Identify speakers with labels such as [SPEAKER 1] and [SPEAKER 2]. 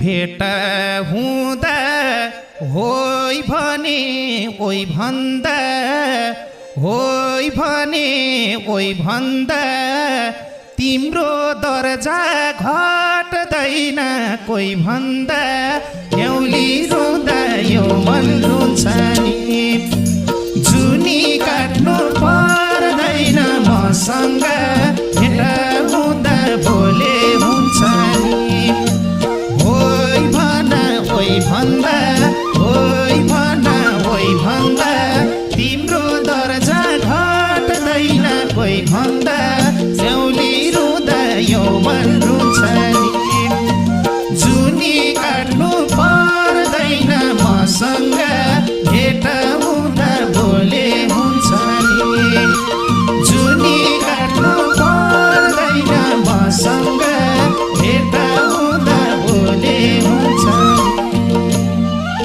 [SPEAKER 1] भेट हुँदा होइ भने ओइ भन्दा होइ भने ओइ भन्दा तिम्रो दर्जा घट्दैन कोही भन्दा न्याउली रुँदा यो मन रुन्छ नि जुनी काट्नु पर्दैन मसँग